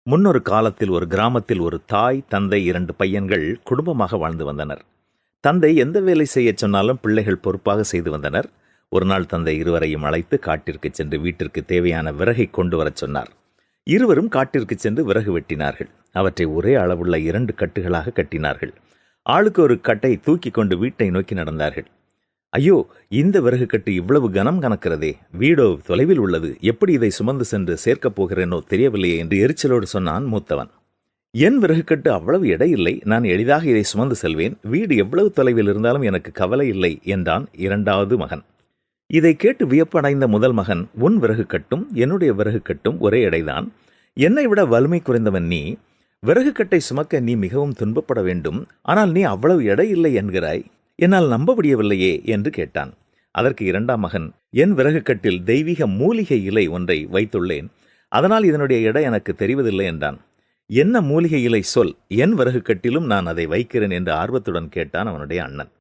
முன்னொரு காலத்தில் ஒரு கிராமத்தில் ஒரு தாய், தந்தை, 2 பையன்கள் குடும்பமாக வாழ்ந்து வந்தனர். தந்தை எந்த வேலை செய்யச் சொன்னாலும் பிள்ளைகள் பொறுப்பாக செய்து வந்தனர். ஒரு நாள் தந்தை இருவரையும் அழைத்து காட்டிற்கு சென்று வீட்டிற்கு தேவையான விறகை கொண்டு வரச் சொன்னார். இருவரும் காட்டிற்கு சென்று விறகு வெட்டினார்கள். அவற்றை ஒரே அளவுள்ள 2 கட்டுகளாக கட்டினார்கள். ஆளுக்கு ஒரு கட்டை தூக்கி கொண்டு வீட்டை நோக்கி நடந்தார்கள். ஐயோ, இந்த விறகு கட்டு இவ்வளவு கனம் கணக்கிறதே, வீடோ தொலைவில் உள்ளது, எப்படி இதை சுமந்து சென்று சேர்க்கப் போகிறேனோ தெரியவில்லையே என்று எரிச்சலோடு சொன்னான் மூத்தவன். என் விறகு கட்டு அவ்வளவு எடையில்லை, நான் எளிதாக இதை சுமந்து செல்வேன், வீடு எவ்வளவு தொலைவில் இருந்தாலும் எனக்கு கவலை இல்லை என்றான் 2வது மகன். இதை கேட்டு வியப்படைந்த முதல் மகன், உன் விறகு கட்டும் என்னுடைய விறகு கட்டும் ஒரே எடைதான், என்னை விட வலிமை குறைந்தவன் நீ, விறகு கட்டை சுமக்க நீ மிகவும் துன்பப்பட வேண்டும், ஆனால் நீ அவ்வளவு எடை இல்லை என்கிறாய், என்னால் நம்ப முடியவில்லையே என்று கேட்டான். அதற்கு 2ஆம் மகன், என் விறகு கட்டில் தெய்வீக மூலிகை இலை ஒன்றை வைத்துள்ளேன், அதனால் இதனுடைய எடை எனக்கு தெரிவதில்லை என்றான். என்ன மூலிகை இலை சொல், என் விறகு கட்டிலும் நான் அதை வைக்கிறேன் என்று ஆர்வத்துடன் கேட்டான் அவனுடைய அண்ணன்.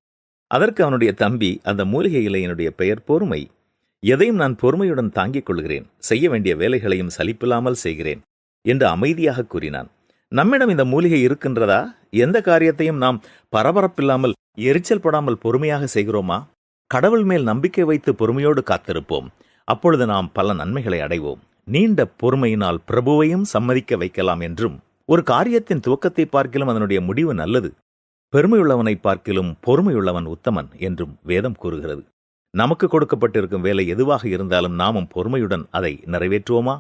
அதற்கு அவனுடைய தம்பி, அந்த மூலிகை இலையினுடைய பெயர் பொறுமை, எதையும் நான் பொறுமையுடன் தாங்கிக் கொள்கிறேன், செய்ய வேண்டிய வேலைகளையும் சலிப்பில்லாமல் செய்கிறேன் என்று அமைதியாக கூறினான். நம்மிடம் இந்த மூலிகை இருக்கின்றதா? எந்த காரியத்தையும் நாம் பரபரப்பில்லாமல் எரிச்சல் படாமல் பொறுமையாக செய்கிறோமா? கடவுள் மேல் நம்பிக்கை வைத்து பொறுமையோடு காத்திருப்போம். அப்பொழுது நாம் பல நன்மைகளை அடைவோம். நீண்ட பொறுமையினால் பிரபுவையும் சம்மதிக்க வைக்கலாம் என்றும், ஒரு காரியத்தின் துவக்கத்தை பார்க்கிலும் அதனுடைய முடிவு நல்லது, பெருமையுள்ளவனை பார்க்கிலும் பொறுமையுள்ளவன் உத்தமன் என்றும் வேதம் கூறுகிறது. நமக்கு கொடுக்கப்பட்டிருக்கும் வேலை எதுவாக இருந்தாலும் நாமும் பொறுமையுடன் அதை நிறைவேற்றுவோமா?